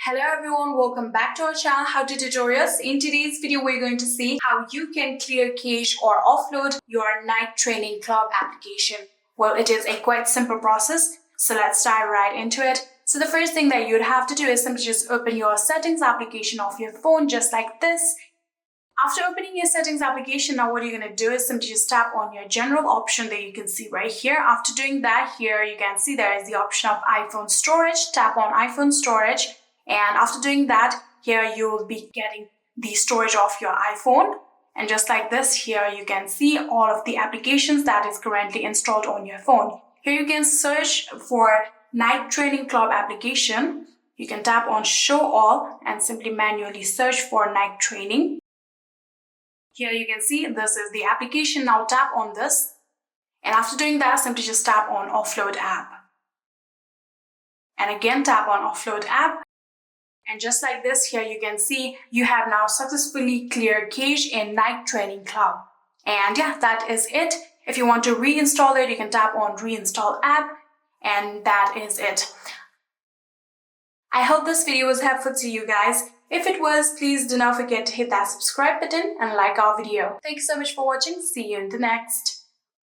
Hello everyone, welcome back to our channel How to Tutorials. In today's video, we're going to see how you can clear cache or offload your night training club application. Well, it is a quite simple process, so let's dive right into it. So the first thing that you'd have to do is simply just open your settings application of your phone just like this. After opening your settings application, now what you're going to do is simply just tap on your general option that you can see right here. After doing that, here you can see there is the option of iPhone storage. Tap on iPhone storage. And after doing that, here you will be getting the storage of your iPhone. And just like this, here you can see all of the applications that is currently installed on your phone. Here you can search for Night Training Club application. You can tap on Show All and simply manually search for Night Training. Here you can see this is the application. Now tap on this. And after doing that, simply just tap on Offload App. And again, tap on Offload App. And just like this, here you can see you have now successfully cleared cache in Night Training Club. And yeah, that is it. If you want to reinstall it, you can tap on Reinstall App. And that is it. I hope this video was helpful to you guys. If it was, please do not forget to hit that subscribe button and like our video. Thank you so much for watching. See you in the next.